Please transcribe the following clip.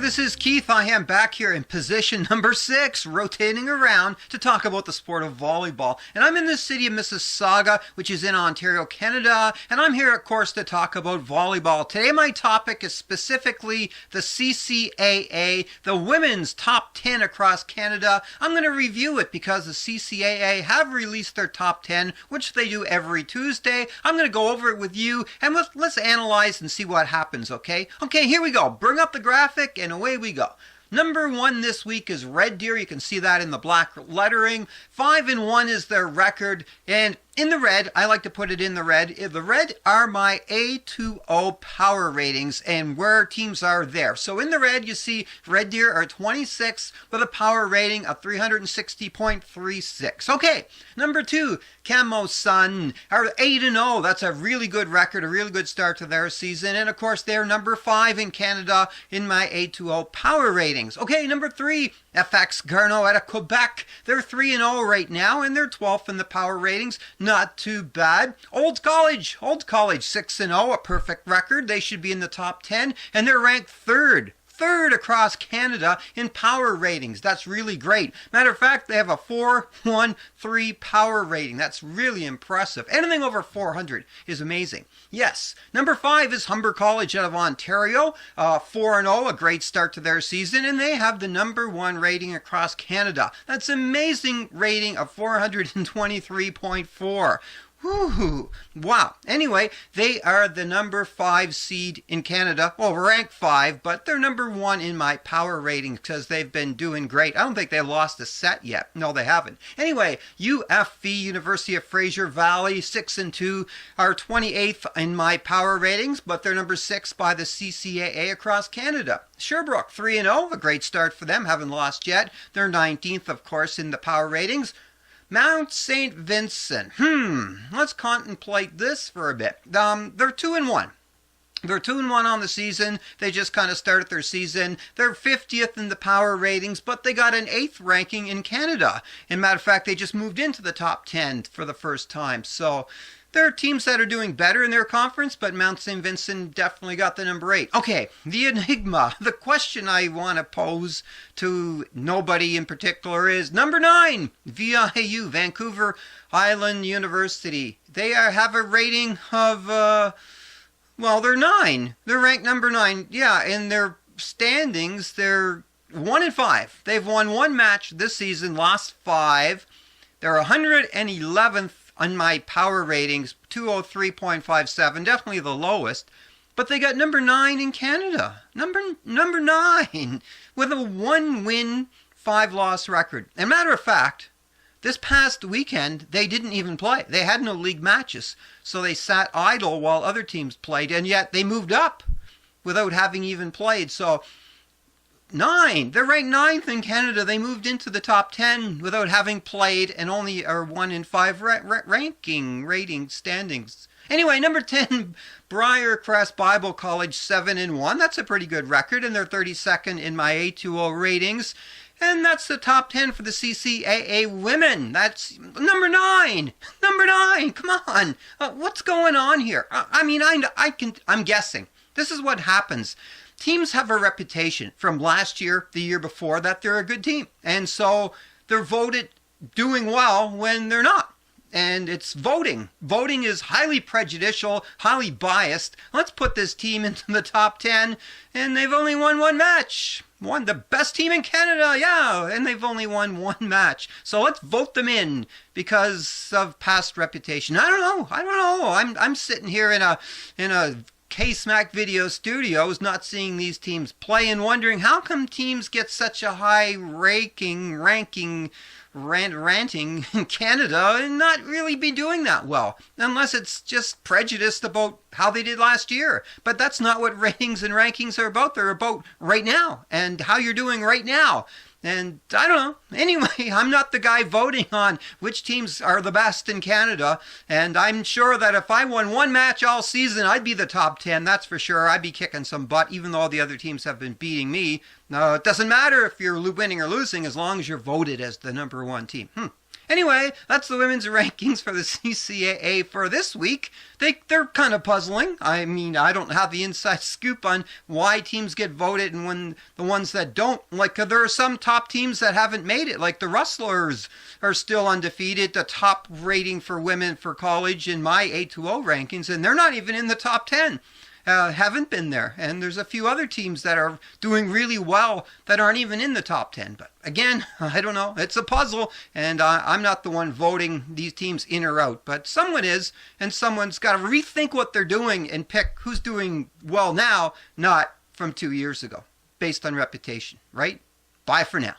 this is Keith. I am back here in position number 6, rotating around to talk about the sport of volleyball. And I'm in the city of Mississauga, which is in Ontario, Canada, and I'm here, of course, to talk about volleyball. Today my topic is specifically the CCAA, the women's top 10 across Canada. I'm going to review it because the CCAA have released their top 10, which they do every Tuesday. I'm going to go over it with you, and let's analyze and see what happens, okay? Okay, here we go. Bring up the graphic, and away we go. Number 1 this week is Red Deer. You can see that in the black lettering. 5-1 is their record, and in the red, I like to put it in the red. The red are my A2O power ratings and where teams are there. So in the red, you see Red Deer are 26 with a power rating of 360.36. Okay, number 2, Camo Sun are 8-0. That's a really good record, a really good start to their season. And of course, they're number 5 in Canada in my A2O power ratings. Okay, number 3, FX Garneau out of Quebec. They're 3-0 right now, and they're 12th in the power ratings. Not too bad. Old College 6-0, a perfect record. They should be in the top 10, and they're ranked third across Canada in power ratings. That's really great. Matter of fact, they have a 413 power rating. That's really impressive. Anything over 400 is amazing. Yes. Number 5 is Humber College out of Ontario. 4-0, a great start to their season, and they have the number 1 rating across Canada. That's an amazing rating of 423.4. Woohoo! Wow. Anyway, they are the number 5 seed in Canada. Well, ranked 5, but they're number 1 in my power rating because they've been doing great. I don't think they've lost a set yet. No, they haven't. Anyway, UFV, University of Fraser Valley, 6-2, are 28th in my power ratings, but they're number 6 by the CCAA across Canada. Sherbrooke, 3-0, a great start for them. Haven't lost yet. They're 19th, of course, in the power ratings. Mount St. Vincent. Let's contemplate this for a bit. They're 2-1. They're 2-1 on the season. They just kind of started their season. They're 50th in the power ratings, but they got an 8th ranking in Canada. And matter of fact, they just moved into the top 10 for the first time. So there are teams that are doing better in their conference, but Mount St. Vincent definitely got the number 8. Okay, the enigma, the question I want to pose to nobody in particular is number 9, VIU, Vancouver Island University. They have a rating of, they're 9. They're ranked number 9. Yeah, in their standings, they're 1-5. They've won 1 match this season, lost 5. They're 111th on my power ratings, 203.57, definitely the lowest. But they got number 9 in Canada. Number 9 with a 1-win, 5-loss record. And matter of fact, this past weekend, they didn't even play. They had no league matches. So they sat idle while other teams played, and yet they moved up without having even played. So 9. They're ranked 9th in Canada. They moved into the top 10 without having played and only are 1-5 rating standings. Anyway, number 10, Briarcrest Bible College, 7-1. That's a pretty good record, and they're 32nd in my A2O ratings. And that's the top 10 for the CCAA women. That's number 9. Number 9. Come on. What's going on here? I'm guessing. This is what happens. Teams have a reputation from last year, the year before, that they're a good team. And so they're voted doing well when they're not. And it's voting. Voting is highly prejudicial, highly biased. Let's put this team into the top 10, and they've only won 1 match. Won the best team in Canada, yeah, and they've only won 1 match. So let's vote them in because of past reputation. I don't know. I'm sitting here in a K-Smack Video Studios, not seeing these teams play and wondering how come teams get such a high ranking ranting in Canada and not really be doing that well, unless it's just prejudiced about how they did last year. But that's not what ratings and rankings are about. They're about right now and how you're doing right now. And I don't know. Anyway, I'm not the guy voting on which teams are the best in Canada. And I'm sure that if I won 1 match all season, I'd be the top 10. That's for sure. I'd be kicking some butt, even though the other teams have been beating me. No, it doesn't matter if you're winning or losing as long as you're voted as the number 1 team. Anyway, that's the women's rankings for the CCAA for this week. They're kind of puzzling. I mean, I don't have the inside scoop on why teams get voted and when the ones that don't. Like, there are some top teams that haven't made it. Like the Rustlers are still undefeated, the top rating for women for college in my A2O rankings, and they're not even in the top 10. Haven't been there. And there's a few other teams that are doing really well that aren't even in the top 10. But again, I don't know. It's a puzzle, and I'm not the one voting these teams in or out. But someone is, and someone's got to rethink what they're doing and pick who's doing well now, not from 2 years ago, based on reputation, right? Bye for now.